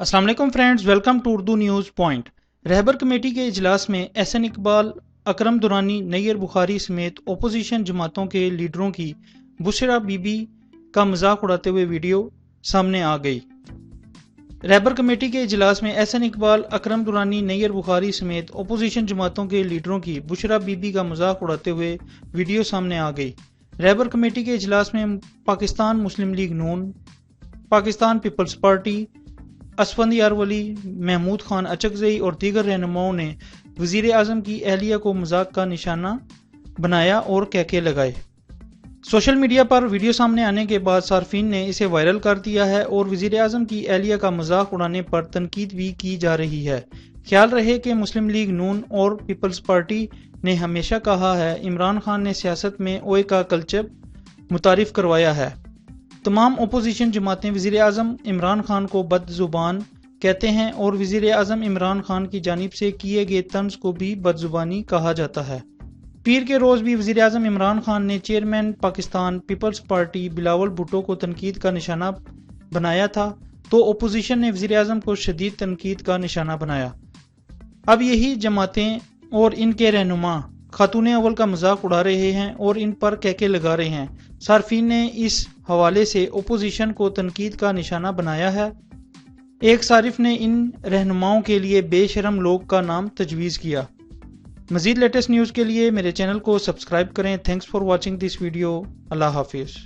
अस्सलाम वालेकुम friends, welcome to Urdu news point. रहबर कमेटी के इजलास में एहसन इकबाल, अकरम दुरानी, नैयर बुखारी समेत अपोजिशन जमातों के लीडरों की बुशरा बीबी का मजाक उड़ाते हुए वीडियो सामने आ गई। रहबर कमेटी के इजलास में एहसन इकबाल, अकरम दुरानी, नैयर बुखारी समेत अपोजिशन जमातों के लीडरों की बुशरा बीबी का मजाक उड़ाते हुए वीडियो सामने आ गई। रहबर कमेटी के इजलास में पाकिस्तान मुस्लिम लीग नून, पाकिस्तान पीपल्स पार्टी, असफंदियार वली, महमूद खान अचकजई और दीगर रहनुमाओं ने वजीर आजम की अहलिया को मजाक का निशाना बनाया और कहके लगाए। सोशल मीडिया पर वीडियो सामने आने के बाद सार्फिन ने इसे वायरल कर दिया है और वजीर आजम की अहलिया का मजाक उड़ाने पर तनकीद भी की जा रही है। ख्याल रहे कि मुस्लिम लीग नून और पीपल्स पार्टी ने हमेशा कहा है इमरान खान ने सियासत में ओए का कल्चर मुतारिफ करवाया है। तमाम अपोजिशन जमातें वज़ीर आज़म इमरान खान को बदजुबान कहते हैं और वज़ीर आज़म इमरान खान की जानिब से किए गए तंज को भी बदजुबानी कहा जाता है। पीर के रोज़ भी वज़ीर आज़म इमरान खान ने chairman Pakistan peoples party Bilawal Bhutto को तनकीद का निशाना बनाया था, तो अपोजिशन ने वज़ीर आज़म को शदीद तनकीद का निशाना बनाया। अब यही जमातें और इनके रहनुमा खातून अव्वल का मजाक उड़ा रहे हैं और इन पर कहके लगा रहे हैं। सार्फिन ने इस हवाले से अपोजिशन को तनकीद का निशाना बनाया है। एक सारिफ ने इन रहनुमाओं के लिए बेशरम लोग का नाम तजवीज़ किया। मज़ीद लेटेस्ट न्यूज़ के लिए मेरे चैनल को सब्सक्राइब करें। Thanks for watching this video. अल्लाह हाफिज़।